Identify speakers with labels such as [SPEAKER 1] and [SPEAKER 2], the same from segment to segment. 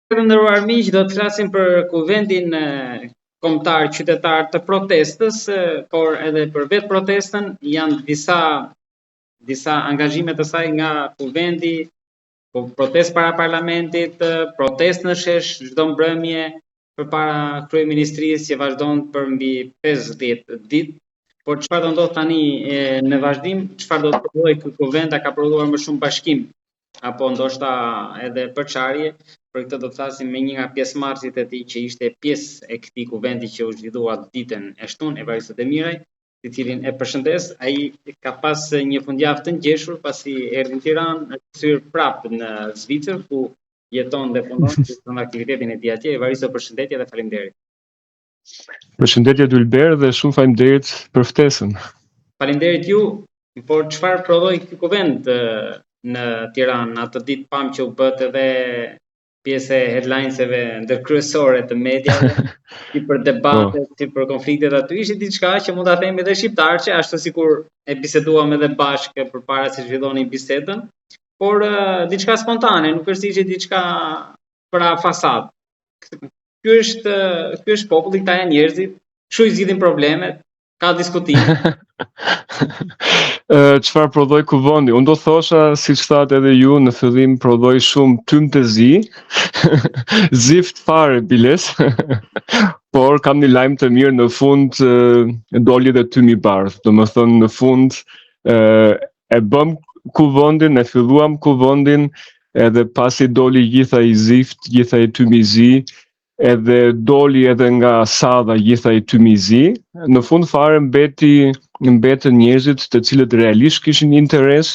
[SPEAKER 1] Të nderuar miq, do të flasim për kuvendin kombëtar qytetar të protestës, por edhe për vetë protestën janë disa angazhime të saj nga kuvendi, protestë para parlamentit, protestë në shesh çdo mbrëmje përpara kryeministrisë që vazhdon për mbi 50 ditë. Por çfarë do ndodh tani në vazhdim, çfarë do të prodhojë ky kuvend, a ka prodhuar më shumë bashkim apo ndoshta edhe përçarje? Për këtë do të flasim me një nga pjesëmarrësit e tij që ishte pjesë e këtij kuvendi që u zhvillua ditën e shtunë, Evaristo Demiraj, i cilin e përshëndes. Ai ka pas një fundjavë të ngjeshur pasi erdhi në Tiranë, është kthyer prapë në Zvicër ku jeton dhe punon në aktivitetin e tij atje. Evaristo, përshëndetje dhe faleminderit.
[SPEAKER 2] Përshëndetje Ylber dhe shumë faleminderit për ftesën.
[SPEAKER 1] Faleminderit ju, por çfarë prodhoi ky kuvend në Tiranë atë ditë? Pam që u bët edhe pjesë e headlineseve ndërkryesore të mediave, si për debatet, si për konfliktet aty, ishte diçka që mund ta themi edhe shqiptarçe, ashtu sikur e biseduam edhe bashkë përpara se zhvillonin bisedën, por diçka spontane, nuk është ishte diçka para fasadë. Ky është populli, këta janë njerëzit, kështu i zgjidhin problemet, ka diskutim.
[SPEAKER 2] Çfarë prodhoi kuvendi? Unë do thosha, siç thatë edhe ju, në fillim prodhoi shumë tym të zi, zift fare biles, por kam një lajm të mirë, në fund doli dhe tymi i bardhë. Domethënë në fund e bëm kuvendin, e filluam kuvendin, edhe pasi doli gjitha i zift, gjitha i tymi i zi, edhe doli edhe nga Sadha gjitha i tymi i zi, në fund fare mbetën njerëzit të cilët realisht kishin interes,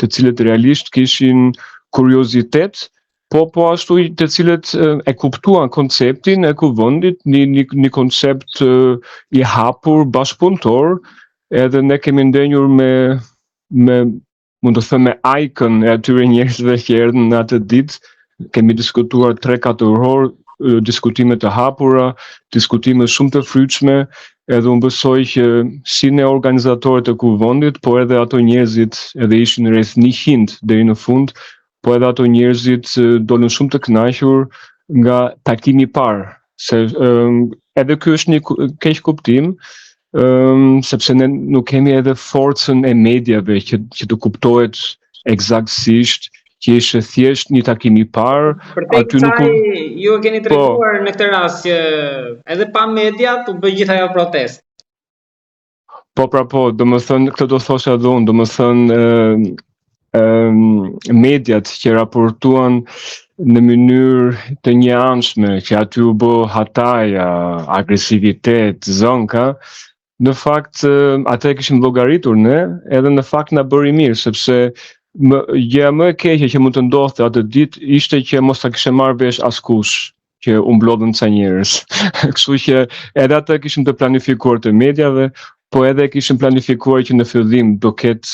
[SPEAKER 2] të cilët realisht kishin kuriozitet, po ashtu të cilët e kuptuan konceptin e kuvendit, një koncept i hapur, bashkëpunëtor, edhe ne kemi ndenjur me mund të them me ajkën e atyre njerëzve që erdhën në atë ditë, kemi diskutuar 3-4 orë, diskutime të hapura, diskutime shumë të fryqme, edhe unë besoj që si ne organizatorët e kuvendit, po edhe ato njerëzit edhe ishin rreth 100 deri në fund, po edhe ato njerëzit dolën shumë të kënaqur nga takimi i parë, se edhe ky është një keq kuptim, sepse ne nuk kemi edhe forcën e mediave që të kuptohet eksaktësisht që ishte thjesht një takim i parë.
[SPEAKER 1] Aty nuk ju e keni treguar në këtë rast që edhe pa media u bë gjithë ajo protestë.
[SPEAKER 2] Po, domethënë këtë do thosha edhe unë, domethënë mediat që raportuan në mënyrë të njëanshme, që aty u bë hataja, agresivitet, zënka, në fakt atë e kishim llogaritur ne, edhe në fakt na bëri mirë, sepse gjëja më e keqe që mund të ndodhte atë ditë ishte që mos ta kishte marrë vesh askush që u mblodhën ca njerëz. Kështu që edhe atë kishim të planifikuar të mediave, po edhe kishim planifikuar që në fillim do ketë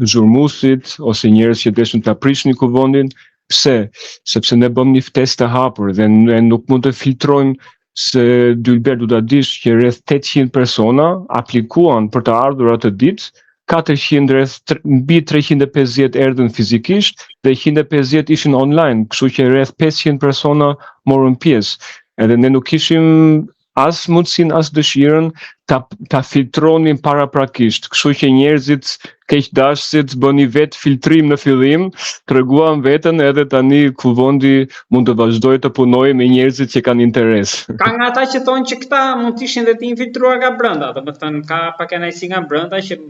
[SPEAKER 2] zhurmusit ose njerëz që deshin ta prishin kuvendin. Pse? Sepse ne bëm një ftesë të hapur dhe ne nuk mund të filtrojmë, se Ylber du ta dish që rreth 800 persona aplikuan për të ardhur atë ditë, 400 mbi 350 erdhën fizikisht dhe 150 ishin online, kështu që rreth 500 persona morën pjesë. Edhe ne nuk kishim as mundësinë as dëshirën ta filtronin paraprakisht, kështu që njerëzit keqdashësit bëni vetë filtrim në fillim, treguan veten edhe tani kuvendi mund të vazhdojë të punojë me njerëzit që kanë interes.
[SPEAKER 1] Ka nga ata që thonë që këta mund të ishin dhe të infiltruar nga brenda, domethënë ka pak kënaqësi nga brenda që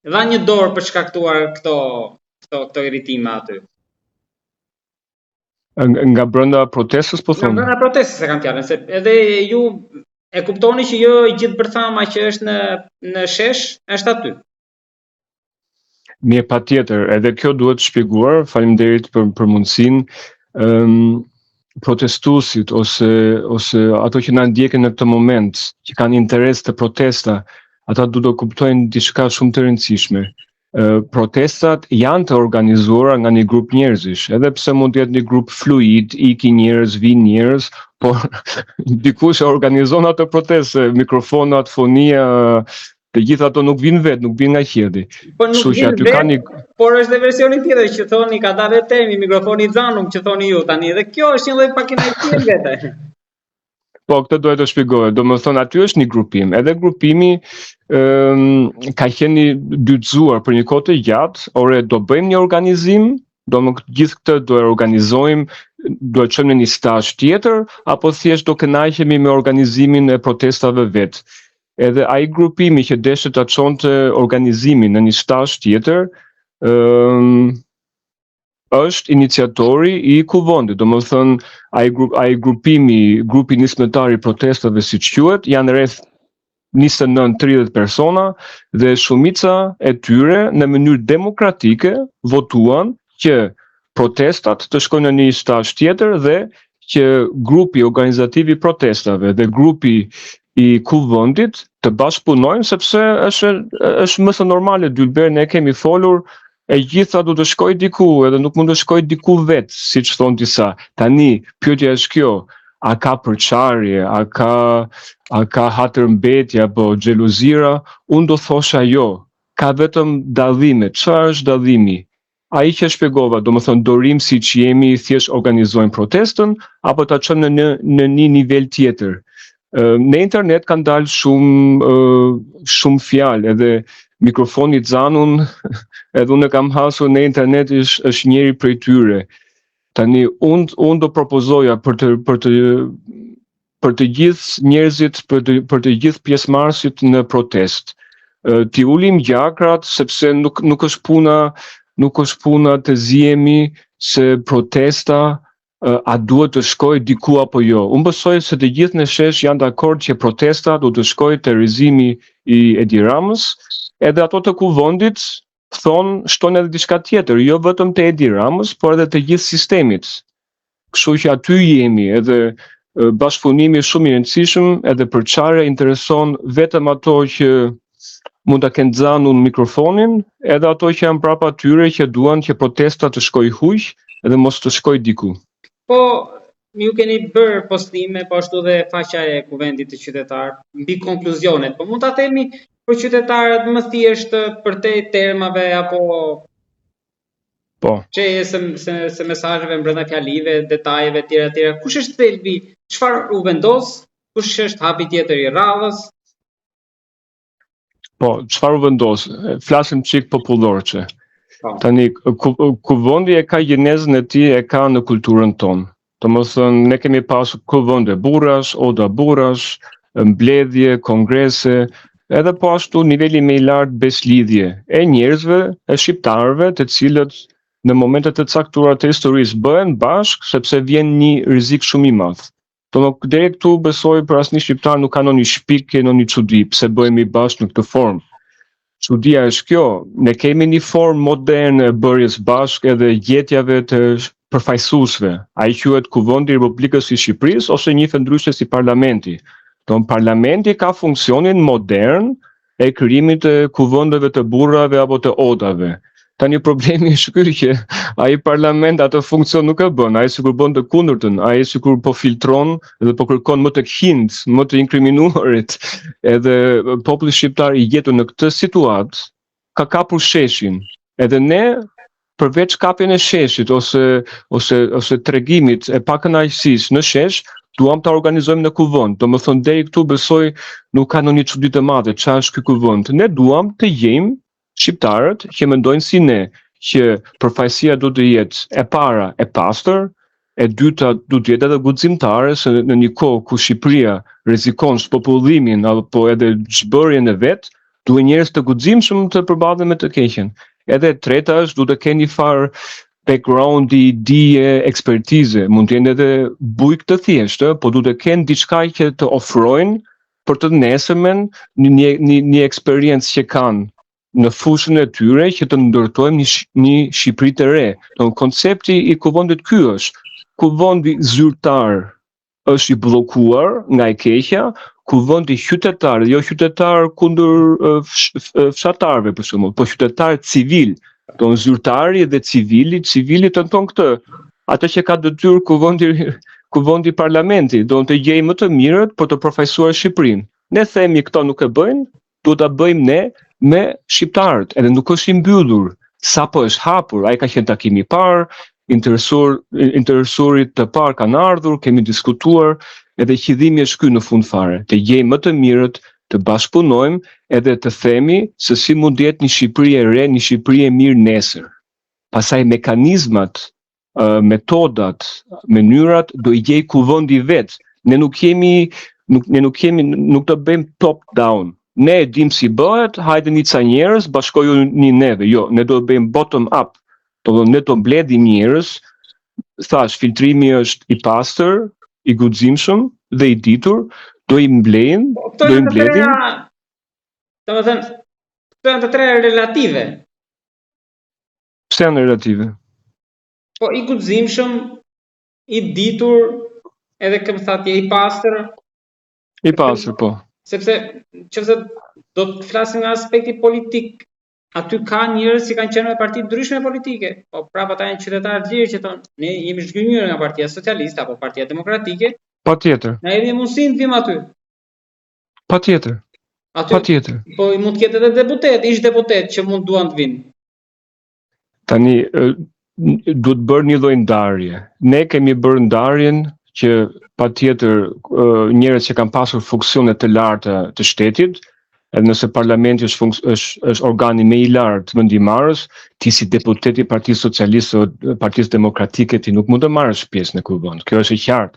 [SPEAKER 1] dha një dorë për shkaktuar këto irritime aty.
[SPEAKER 2] Nga brenda protestës po thonë?
[SPEAKER 1] Nga brenda protestës e kam fjalën, se edhe ju e kuptoni që jo i gjithë bërthama që është në shesh është aty.
[SPEAKER 2] Mirë, patjetër, edhe kjo duhet shpjeguar, faleminderit për mundësinë. Protestuesit ose ato që na ndjekën në këtë moment, që kanë interes të protesta, ata duhet të kuptojnë diçka shumë të rëndësishme. Protestat janë të organizuara nga një grup njerëzish, edhe pse mund të jetë një grup fluid, ikin njerëz, vin njerëz, por dikush e organizon atë protestë, mikrofonat, fonia, Të gjitha ato nuk vinë vetë, nuk vinë nga qielli.
[SPEAKER 1] Po nuk vinë vetë, por është dhe versioni tjetër që thoni ka dalë temi mikrofoni Xanum që thoni ju tani dhe kjo është një lloj pakene tjetër vetë.
[SPEAKER 2] Po, këtë dohet të shpjegoj. Domethënë aty është një grupim. Edhe grupimi ka qenë dytëzuar për një kohë të gjatë, ore do bëjmë një organizim, gjithë këtë do e organizojmë, do e çojmë në një stazh tjetër, apo thjesht do kënaqemi me organizimin e protestave vetë. Edhe ai grupimi që deshte ta çonte organizimin në një stazh tjetër, është iniciatori i kuvendit. Domethënë ai grupi nismëtar i protestave siç quhet, janë rreth 29-30 persona dhe shumica e tyre në mënyrë demokratike votuan që protestat të shkojnë në një stazh tjetër dhe që grupi organizativ i protestave dhe grupi i kuvendit të bashkëpunojnë sepse është më së normale Dylber, ne kemi folur e gjitha du të shkoj diku edhe nuk mund të shkoj diku vetë, si që thonë disa. Tani, pyetja është kjo, a ka përçarje, a ka hatërmbetje apo xhelozira? Unë do thosha jo, ka vetëm dallime. Çfarë është dallimi? Ai që shpjegova, domethënë dorim siç jemi, thjesht organizojmë protestën apo ta çojmë në një nivel tjetër. Në internet kanë dalë shumë fjalë, edhe mikrofoni Xanun, edhe unë kam hasur në internet është njëri prej tyre. Tani unë do propozoja për të gjithë njerëzit, për të gjithë pjesëmarrësit në protest. Ti ulim gjakrat sepse nuk është puna të zihemi se protesta a duhet të shkoj diku apo jo. Unë besoj se të gjithë në shesh janë dakord që protesta duhet të shkoj te rrëzimi i Edi Ramës, edhe ato të kuvendit shtojnë edhe diçka tjetër, jo vetëm te Edi Ramës, por edhe të gjithë sistemit. Kështu që aty jemi, edhe bashkëpunimi shumë i rëndësishëm, edhe përçarja intereson vetëm ato që mund ta kenë Xanun mikrofonin, edhe ato që janë prapa tyre që duan që protesta të shkoj huq edhe mos të shkoj diku.
[SPEAKER 1] Po, ju keni bërë postime, po ashtu dhe faqja e Kuvendit të Qytetarëve mbi konkluzionet, po mund ta themi për qytetarët më thjesht për te termave apo çeje se mesazheve brenda fjalive, detajeve tjera. Kush është thelbi? Çfarë u vendos? Kush është hapi tjetër i radhës?
[SPEAKER 2] Po, çfarë u vendos? Flasim çik popullorçe. Tani, kuvendi e ka gjenezën e tij, e ka në kulturën tonë. Domethënë, ne kemi pasur kuvende burrash, oda burrash, mbledhje, kongrese, edhe po ashtu niveli më i lartë beslidhje e njerëzve, e shqiptarëve, të cilët në momentet e caktuara të historisë bëhen bashkë sepse vjen një rrezik shumë i madh. Deri këtu besoj për asnjë shqiptar nuk ka ndonjë shpikje, ndonjë çudi pse bëhemi bashkë në këtë formë. Çudia është kjo, ne kemi një formë moderne bërjes bashkë edhe gjetjave të përfaqësuesve. Ai quhet Kuvendi i Republikës së Shqipërisë ose njihet ndryshe si parlamenti. Parlamenti ka funksionin modern e krijimit të kuvendeve të burrave apo të odave. Tani problemi është ky që ai parlament atë funksion nuk e bën, ai sikur bën të kundërtën, ai sikur po filtron dhe po kërkon më të qinjt, më të inkriminuarit. Edhe populli shqiptar i gjetur në këtë situatë ka kapur sheshin. Edhe ne përveç kapjen e sheshit ose tregimit e pakënaqësisë në shesh, duam ta organizojmë në kuvend. Domethënë deri këtu besoj nuk ka ndonjë çudi të madhe, çfarë është ky kuvend. Ne duam të jemi shqiptarët që mendojnë si ne, që përfaqësia duhet të jetë e para e pastër, e dyta duhet të jetë edhe guximtare, se në një kohë ku Shqipëria rrezikon spopullimin apo edhe zhbërjen e vet, duhet njerëz të guximshëm të përballen me të keqen. Edhe e treta është duhet të kenë një farë background, dije, ekspertize, mund të jenë edhe bujk të thjeshtë, po duhet të kenë diçka që të ofrojnë për të nesërmen një eksperiencë që kanë në fushën e tyre që të ndërtojmë një Shqipëri të re. Koncepti i kuvendit ky është. Kuvendi zyrtar është i bllokuar nga e keqja, kuvendi qytetar, jo qytetar kundër fshatarëve për shembull, po qytetar civil. Zyrtari dhe civili tenton këtë. Atë që ka detyrë kuvendi parlamenti, do të gjejë më të mirët për të përfaqësuar Shqipërinë. Ne themi këto nuk e bëjnë, duhet ta bëjmë ne me shqiptarët, edhe nuk është i mbyllur. Sapo është hapur, ai ka qenë takimi i parë, interesurit të parë kanë ardhur, kemi diskutuar, edhe qëllimi është ky në fund fare, të gjejmë më të mirët, të bashkëpunojmë edhe të themi se si mund të jetë një Shqipëri e re, një Shqipëri e mirë nesër. Pastaj mekanizmat, metodat, mënyrat do i gjej kuvendi vet. Ne nuk të bëjmë top down. Ne e dim si bëhet, hajde një ca njerëz, bashkojuni neve. Jo, ne do të bëjmë bottom up. Do ne të mbledhim njerëz, thash, filtrimi është i pastër, i guximshëm dhe i ditur, do i mbledhim.
[SPEAKER 1] Domethënë, këto janë të tre relative.
[SPEAKER 2] Pse janë relative?
[SPEAKER 1] Po i guximshëm, i ditur, edhe këmë thatje i pastër.
[SPEAKER 2] I pastër, po.
[SPEAKER 1] Sepse nëse do të flasim nga aspekti politik, aty ka njerëz që kanë qenë me parti ndryshme politike, po prapë ata janë qytetarë të lirë që thonë, ne jemi zhgënjur nga Partia Socialiste apo Partia Demokratike.
[SPEAKER 2] Patjetër.
[SPEAKER 1] Na jemi mundësinë të vim aty.
[SPEAKER 2] Patjetër. Patjetër.
[SPEAKER 1] Po mund të ketë edhe deputet, ish deputet që mund duan të vinë.
[SPEAKER 2] Tani duhet bërë një lloj ndarje. Ne kemi bërë ndarjen që patjetër njerëz që kanë pasur funksione të larta të shtetit, edhe nëse parlamenti është organi më i lartë vendimarrës, ti si deputet i Partisë Socialiste o Partisë Demokratike ti nuk mund të marrësh pjesë në kuvend. Kjo është e qartë.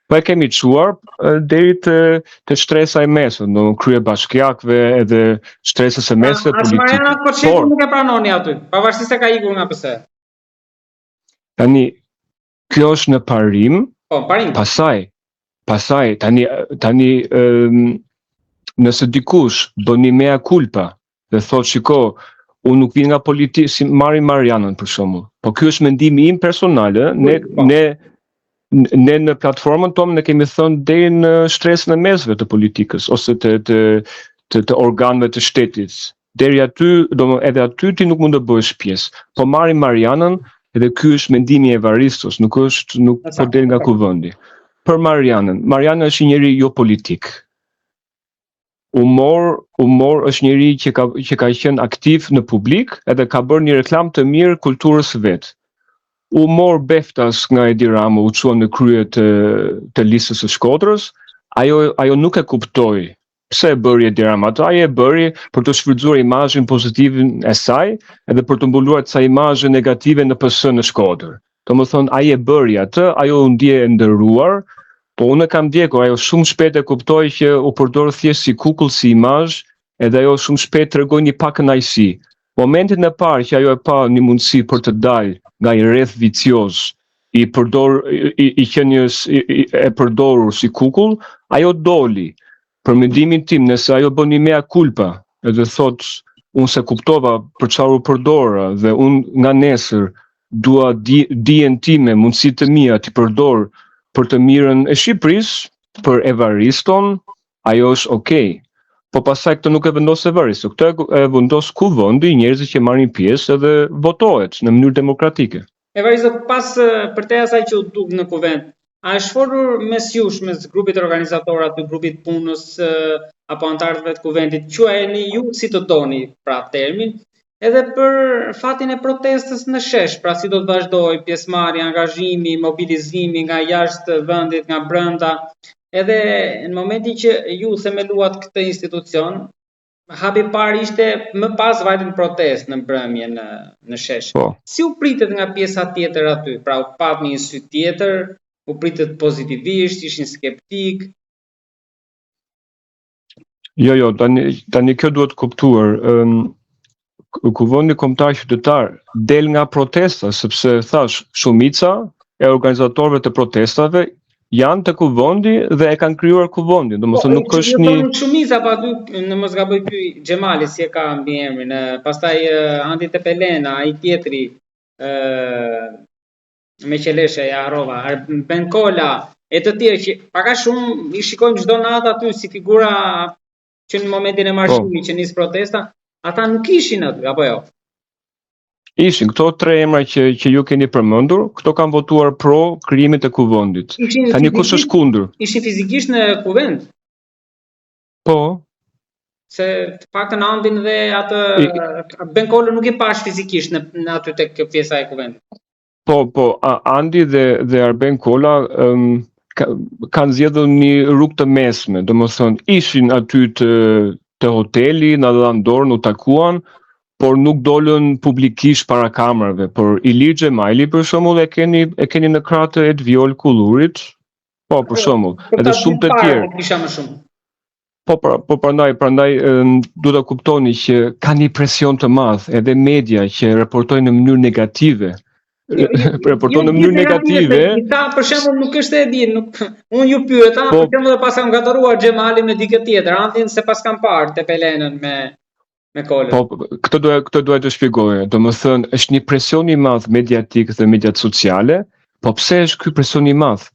[SPEAKER 2] Po e kemi çuar deri te shtresa e mesme, në krye bashkiakëve edhe shtresës së mesme politike.
[SPEAKER 1] Mariana Koçeti nuk e pranoni aty, pavarësisht se ka ikur nga PS.
[SPEAKER 2] Tani kjo është në parim.
[SPEAKER 1] Po, parim.
[SPEAKER 2] Pastaj tani nëse dikush bën një mea culpa dhe thotë shiko, unë nuk vi nga politika, si marrim Marianën për shembull. Po ky është mendimi im personal, ne në platformën tonë ne kemi thënë deri në shtresën e mesme të politikës ose të organëve të shtetit. Deri aty, edhe aty ti nuk mund të bësh pjesë. Po marrim Marianën, edhe ky është mendimi i Evaristos, nuk po del nga kuvendi. Për Marianën është një njeri jo politik. Umor është njeri që ka qenë aktiv në publik edhe ka bërë një reklam të mirë kulturës vet. Umor beftas nga Edi Rama, u çuan në krye të listës së Shkodrës, ajo nuk e kuptoi. Pse e bëri Edi Rama atë? Ai e bëri për të shfrytzuar imazhin pozitiv e saj edhe për të mbuluar ca imazhe negative në PS në Shkodër. Domethënë ai e bëri atë, ajo u ndje e ndërruar, po unë kam ndjekur, ajo shumë shpejt e kuptoi që u përdor thjesht si kukull, si imazh, edhe ajo shumë shpejt tregoi një pak kënaqësi. Momentin e parë që ajo e pa një mundësi për të dalë nga një rreth vicioz, i përdorur si kukull, ajo doli. Për mendimin tim, nëse ajo bën një mea culpa, edhe thotë, unë se kuptova për çfarë u përdora dhe unë nga nesër dua dijen time, mundësitë e mia t'i përdor për të mirën e Shqipërisë, për Evariston, ajo është okay. Po pastaj këtë nuk e vendos Evaristo, këtë e vendos kuvendi, njerëzit që marrin pjesë edhe votohet në mënyrë demokratike.
[SPEAKER 1] Evaristo, pas përtej asaj që u duk në kuvend, a është folur mes jush, mes grupit organizator aty, grupit punës apo antarëve të kuvendit, quajeni ju si të doni pra termin, edhe për fatin e protestës në shesh, pra si do të vazhdoj pjesëmarrja, angazhimi, mobilizimi nga jashtë vendit, nga brenda, edhe në momentin që ju themeluat këtë institucion, hapi parë ishte më pas vajtën protest në mbrëmje në shesh.
[SPEAKER 2] Po.
[SPEAKER 1] Si u pritet nga pjesa tjetër aty? Pra u pat një sy tjetër, u pritet pozitivisht, ishin skeptik?
[SPEAKER 2] Jo, tani kjo duhet kuptuar. Kuvendi kombëtar qytetar del nga protesta, sepse thash, shumica e organizatorëve të protestave janë të kuvendi dhe e kanë krijuar kuvendin. Domethënë nuk është një
[SPEAKER 1] shumica pa aty, në mos gaboj ky Xhemali si e ka mbi emrin, pastaj Andi Tepelena, ai tjetri me qeleshe e harrova, Benkola e të tjerë që pak a shumë i shikojmë çdo natë aty si figura që në momentin e marshimit që nis protesta, ata nuk ishin aty apo jo?
[SPEAKER 2] Ishin këto tre emra që ju keni përmendur, këto kanë votuar pro krijimit të kuvendit. Tani kush është kundër?
[SPEAKER 1] Ishin fizikisht në kuvend?
[SPEAKER 2] Po.
[SPEAKER 1] Se të paktën Andin dhe atë Benkolën nuk e pash fizikisht në aty tek pjesa e kuvendit.
[SPEAKER 2] Po, Andi dhe Arben Kola kanë zgjedhur një rrugë të mesme, domethënë ishin aty te hoteli, na dhanë dorë, u takuan, por nuk dolën publikisht para kamerave. Por Ilir Xhemajli për shembull e keni në kratë e Viol Kullurit. Po, për shembull, edhe shumë të tjerë.
[SPEAKER 1] Kisha më shumë.
[SPEAKER 2] Po prandaj duhet ta kuptoni që ka një presion të madh, edhe media që raportojnë në mënyrë negative. Raportojnë në mënyrë negative.
[SPEAKER 1] Për shembull nuk është e di, unë ju pyeta, për shembull pas kam gatuar Xhemalin me dikë tjetër, Andin se pas kam parë te Pelenën me Kolën.
[SPEAKER 2] Po, këtë duhet të shpjegoj. Domethënë është një presion i madh mediatik dhe mediat sociale, po pse është ky presion i madh?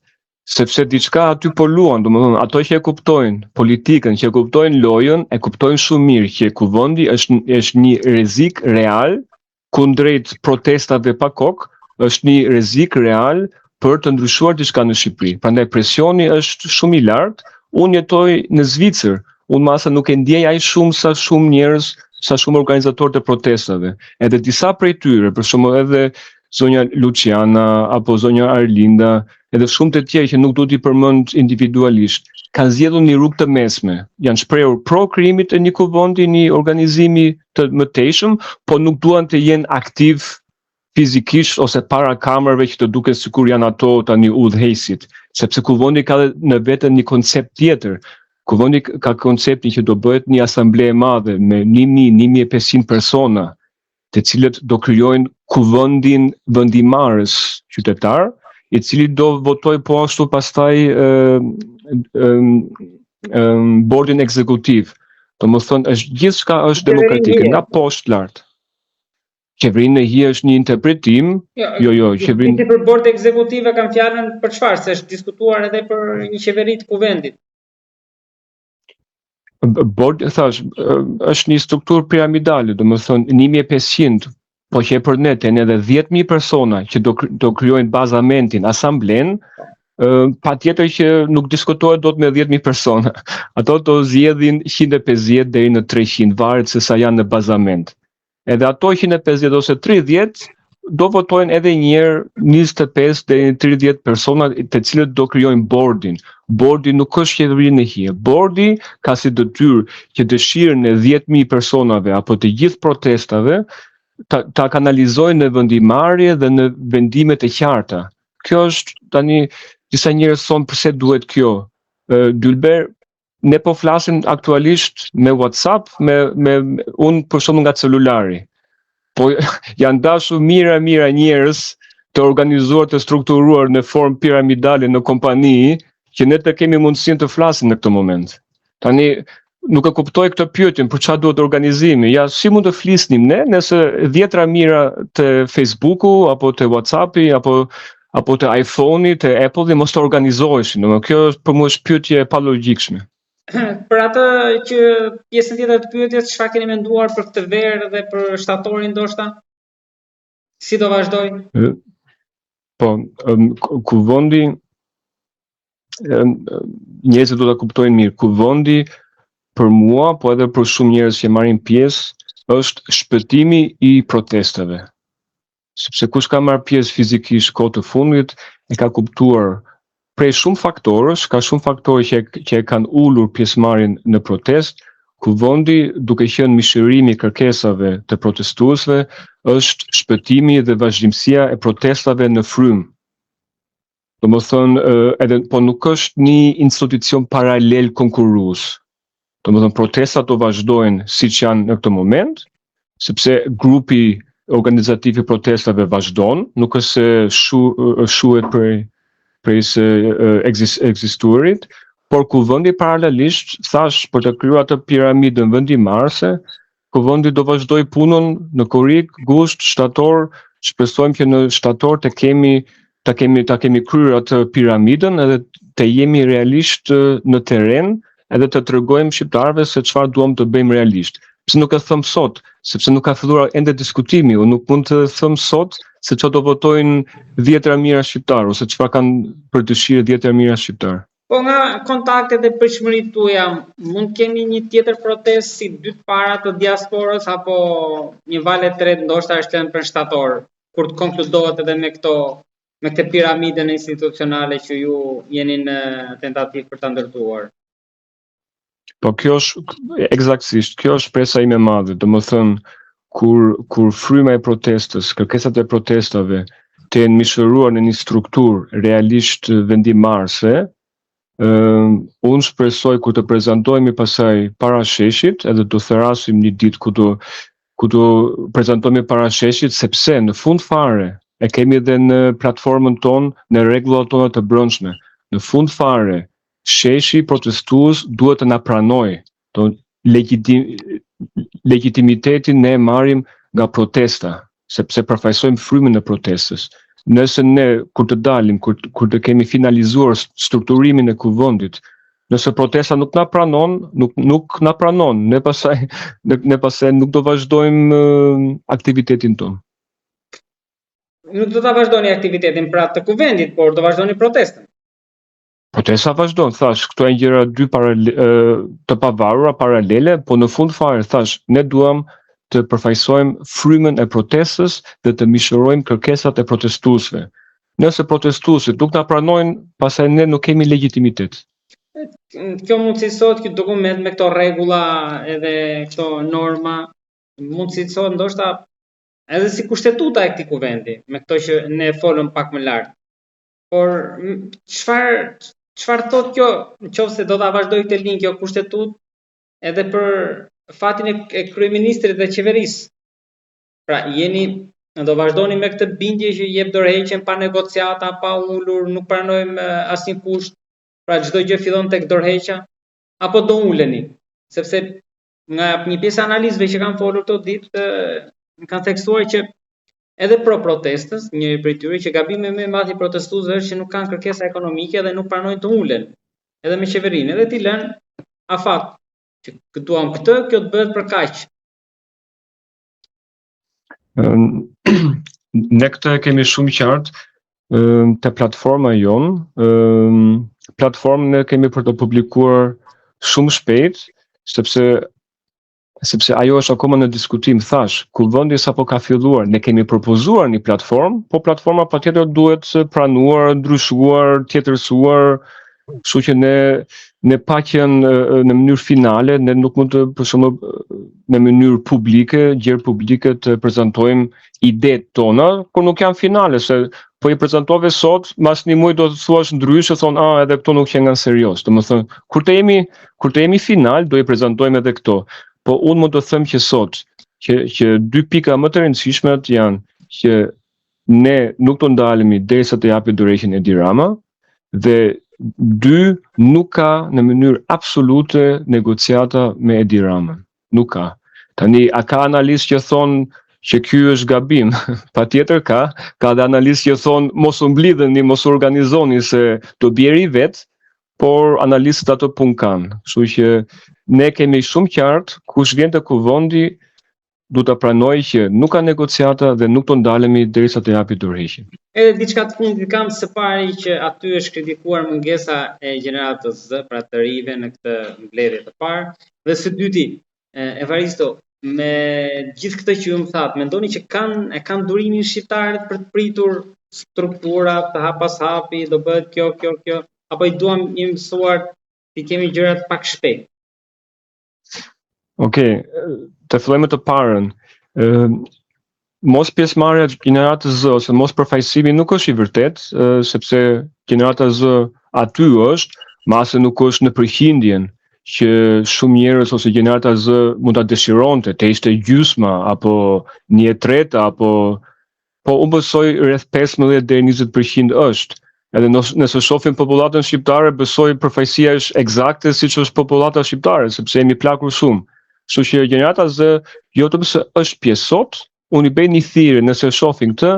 [SPEAKER 2] Sepse diçka aty po luan, domethënë ato që e kuptojnë politikën, që e kuptojnë lojën, e kuptojnë shumë mirë që kuvendi është një rrezik real kundrejt protestave pa kokë, është një rrezik real për të ndryshuar diçka në Shqipëri. Prandaj presioni është shumë i lartë. Unë jetoj në Zvicër, unë masa nuk e ndjej aq shumë sa shumë njerëz, sa shumë organizatorë të protestave. Edhe disa prej tyre, për shembull edhe zonja Luciana apo zonja Arlinda, edhe shumë të tjerë që nuk do t'i përmend individualisht, kanë zgjedhur një rrugë të mesme. Janë shprehur pro krimit të një kuvendi, një organizimi të mëtejshëm, po nuk duan të jenë aktiv fizikisht ose para kamerave që të duken sikur janë ato tani udhëheqësit, sepse kuvendi ka në veten një koncept tjetër. Kuvendi ka konceptin që do bëhet një asamblee e madhe me 1.000-1.500 persona, të cilët do krijojnë kuvendin vendimarrës qytetar, i cili do votoj po ashtu pastaj bordin ekzekutiv. Domethënë është gjithçka është demokratike, nga poshtë lart. Qeverinë e hije është një interpretim, jo, qeverinë
[SPEAKER 1] për bord ekzekutive kam fjalën për çfarë, se është diskutuar edhe për një qeveri të kuvendit.
[SPEAKER 2] Bord, thash, është një strukturë piramidale, domethënë 1.500, po që e përneten edhe 10.000 persona që do krijojnë bazamentin, asamblen, patjetër që nuk diskutohet dot me 10.000 persona. Ato do zgjedhin 150 deri në 300, varet se sa janë në bazament. Edhe ato 150 ose 30 do votojnë edhe një herë 25 deri në 30 persona të cilët do krijojnë bordin. Bordi nuk është qeverinë e hije. Bordi ka si detyrë që dëshirën e 10.000 personave apo të gjithë protestave ta kanalizojnë në vendimarrje dhe në vendimet e qarta. Kjo është tani disa njerëz thonë pse duhet kjo. Dylber, ne po flasim aktualisht me WhatsApp, me unë për shembull nga celulari. Po janë dashur mira njerëz të organizuar, të strukturuar në formë piramidale në kompani, që ne të kemi mundësinë të flasim në këtë moment. Tani nuk e kuptoj këtë pyetjen për çfarë duhet organizimi. Ja, si mund të flisnim ne nëse 10 mira të Facebooku apo të WhatsAppi apo të iPhone-i, të Apple-i mos të organizoheshin. Domethënë kjo është për mua pyetje e palogjikshme.
[SPEAKER 1] Për atë që pjesën tjetër të pyetjes, çfarë keni menduar për këtë verë dhe për shtatorin ndoshta? Si do vazhdojnë?
[SPEAKER 2] Po, kuvendi njerëzit do ta kuptojnë mirë. Kuvendi për mua, po edhe për shumë njerëz që marrin pjesë, është shpëtimi i protestave. Sepse kush ka marrë pjesë fizikisht kohë të fundit e ka kuptuar prej shumë faktorësh, ka shumë faktorë që e kanë ulur pjesëmarrjen në protest. Kuvendi, duke qenë mishërimi i kërkesave të protestuesve, është shpëtimi dhe vazhdimësia e protestave në frymë. Domethënë, po nuk është një institucion paralel konkurrues. Domethënë, protestat do vazhdojnë siç janë në këtë moment, sepse grupi organizativ i protestave vazhdon, nuk është se shuhet prej se ekzistuarit, por kuvendi paralelisht, thash, për të krijuar atë piramidën vendimarrëse, kuvendi do vazhdoj punën në korrik, gusht, shtator, shpresojmë që në shtator ta kemi kryer atë piramidën edhe të jemi realisht në terren edhe të tregojmë shqiptarëve se çfarë duam të bëjmë realisht. Pse nuk e them sot, sepse nuk ka filluar ende diskutimi, unë nuk mund të them sot se çfarë do votojnë 10 mijëra shqiptarë ose çfarë kanë për dëshirë 10 mijëra shqiptarë.
[SPEAKER 1] Po nga kontaktet e pritshmëritë tuaja, mund keni një tjetër protestë si dytë para të diasporës apo një valë e tretë ndoshta është lënë për shtator, kur të konkludohet edhe me këtë piramidën institucionale që ju jeni në tentativë për ta ndërtuar.
[SPEAKER 2] Po kjo është eksaktësisht, kjo është shpresa ime e madhe, domethënë kur fryma e protestës, kërkesat e protestave të jenë mishëruar në një strukturë realisht vendimarrëse, unë shpresoj kur të prezantohemi pasaj para sheshit, edhe do therasim një ditë ku do prezantohemi para sheshit, sepse në fund fare e kemi edhe në platformën tonë, në rregullat tona të brendshme. Në fund fare, sheshi protestues duhet të na pranojë. Legitimitetin ne marrim nga protesta, sepse përfaqësojmë frymën e protestës. Nëse ne kur të dalim, kur të kemi finalizuar strukturimin e kuvendit, nëse protesta nuk na pranon, nuk na pranon, ne pastaj nuk do vazhdojmë aktivitetin tonë.
[SPEAKER 1] Nuk do ta vazhdoni aktivitetin pra të kuvendit, por do vazhdoni protestën.
[SPEAKER 2] Protesta vazhdon, thash, këto janë gjëra dy të pavarura, paralele, po në fund fare, thash, ne duam të përfaqësojmë frymën e protestës dhe të mishërojmë kërkesat e protestuesve. Nëse protestuesit nuk na pranojnë, pastaj ne nuk kemi legitimitet.
[SPEAKER 1] Kjo mund cilësohet ky dokument me këto rregulla edhe këto norma, mund cilësohet ndoshta edhe si kushtetuta e këtij kuvendi, me këto që ne folëm pak më lart. Por çfarë thotë kjo, nëse do ta vazhdoj këtë linjë kjo kushtetutë edhe për fatin e kryeministrit dhe qeverisë. Pra do vazhdoni me këtë bindje që jep dorëheqjen pa negociata, pa ulur, nuk pranojmë asnjë kusht, pra çdo gjë fillon tek dorëheqja, apo do uleni? Sepse nga një pjesë analizëve që kanë folur këto ditë kanë theksuar që edhe pro protestës, njëri prej tyre që gabimi më i madh i protestuesve është që nuk kanë kërkesa ekonomike dhe nuk pranojnë të ulen, edhe me qeverinë, edhe t'i lënë afat që duam këtë, kjo të bëhet për kaq.
[SPEAKER 2] Ne këtë e kemi shumë qartë te platforma jonë. Platformën e kemi për të publikuar shumë shpejt, sepse ajo është akoma në diskutim, thash, kuvendi sapo ka filluar, ne kemi propozuar një platformë, po platforma patjetër duhet pranuar, ndryshuar, tjetërsuar, kështu që ne paqen në mënyrë finale, ne nuk mund të për shembull në mënyrë publike, gjërë publike të prezantojmë idetë tona, por nuk janë finale, se po i prezantove sot, mas një muaj do të thuash ndryshe, thonë, edhe këto nuk janë nga serios. Domethënë, kur të jemi final, do i prezantojmë edhe këto. Po unë mund të them që sot, që dy pika më të rëndësishme janë që ne nuk të ndalemi derisa të japi dorëheqjen Edi Rama, dhe dy, nuk ka në mënyrë absolute negociata me Edi Ramën. Nuk ka. Tani, a ka analistë që thonë që ky është gabim? Patjetër ka dhe analistë që thonë mos u mblidheni, mos u organizoni se do bjeri vetë, por analistët ato pun kanë. Kështu që ne kemi shumë qartë, kush vjen te kuvendi du ta pranojë që nuk ka negociata dhe nuk të ndalemi derisa të japi dorëheqjen.
[SPEAKER 1] Edhe diçka të fundit kam së pari që aty është kritikuar mungesa e gjeneratës Z, pra të rive në këtë mbledhje të parë, dhe së dyti, Evaristo, me gjithë këtë që ju më thatë, mendoni që kanë durimin shqiptarët për të pritur struktura të hap pas hapi, do bëhet kjo, apo i duam një mësuar të kemi gjërat pak shpejt?
[SPEAKER 2] Okej, të fillojmë të parën. Mos pjesëmarrja e gjeneratës Z ose mos përfaqësimi nuk është i vërtet, sepse gjenerata Z aty është, mase nuk është në përqindjen që shumë njerëz ose gjenerata Z mund ta dëshironte, të ishte gjysma apo 1/3 apo unë besoj rreth 15 deri 20% është. Edhe nëse shohim popullatën shqiptare, besoj përfaqësia është eksakte siç është popullata shqiptare, sepse jemi plakur shumë. Kështu që gjenerata Z jo të mëse është pjesë sot, unë i bëj një thirrje nëse shohin këtë,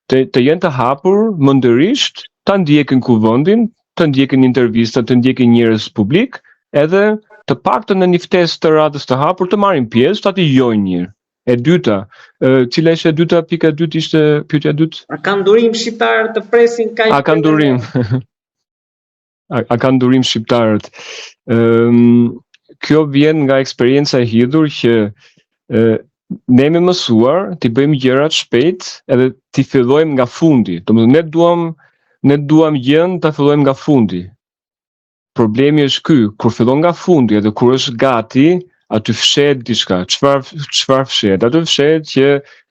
[SPEAKER 2] të jenë të hapur mëndërisht, ta ndjekin kuvendin, të ndjekin intervistat, të ndjekin njerëz publik, edhe të paktën në një ftesë të radhës të hapur të marrin pjesë, ta dëgjojnë mirë. E dyta, cila ishte e dyta, pika e dytë ishte pyetja e dytë?
[SPEAKER 1] A kanë durim shqiptarë të presin kaq?
[SPEAKER 2] A kanë durim? a kanë durim shqiptarët. Kjo vjen nga eksperienca e hidhur që ne jemi mësuar të bëjmë gjërat shpejt edhe të fillojmë nga fundi. Domethënë ne duam gjën ta fillojmë nga fundi. Problemi është ky, kur fillon nga fundi edhe kur është gati, aty fshehet diçka. Çfarë fshehet? Aty fshehet që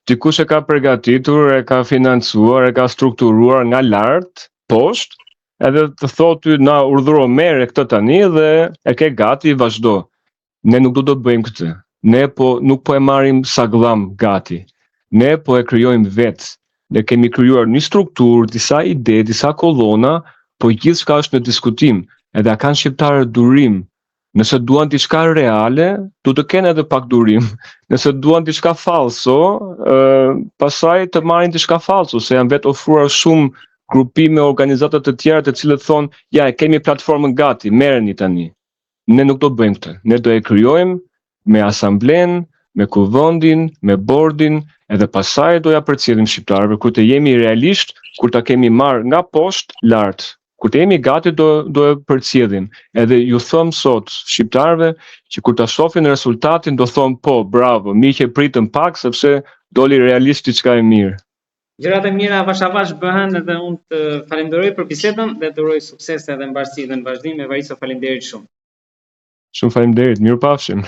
[SPEAKER 2] dikush e ka përgatitur, e ka financuar, e ka strukturuar nga lart, poshtë, edhe të thotë ty na urdhëro merre këtë tani dhe e ke gati, vazhdo. Ne nuk do të bëjmë këtë. Ne nuk po e marrim sa gdham gati. Ne po e krijojmë vetë. Ne kemi krijuar një strukturë, disa ide, disa kolona, po gjithçka është në diskutim. Edhe a kanë shqiptarët durim? Nëse duan diçka reale, du të kenë edhe pak durim. Nëse duan diçka falso, pastaj të marrin diçka falso, se janë vetë ofruar shumë grupime, organizata të tjera të cilët thonë, ja, e kemi platformën gati, merreni tani. Ne nuk do bëjmë këtë. Ne do e krijojmë me asamblen, me kuvendin, me bordin, edhe pastaj do ja përcjellim shqiptarëve kur të jemi realisht, kur ta kemi marrë nga poshtë lart. Kur të jemi gati do e përcjellim. Edhe ju them sot shqiptarëve që kur ta shohin rezultatin do thonë po, bravo, mirë që pritëm pak sepse doli realisht diçka e mirë.
[SPEAKER 1] Gjërat e mira avash avash bëhen edhe unë të falenderoj për bisedën dhe të uroj sukses edhe mbarësi dhe në vazhdim. Evaristo, faleminderit shumë.
[SPEAKER 2] Shumë faleminderit, mirupafshim.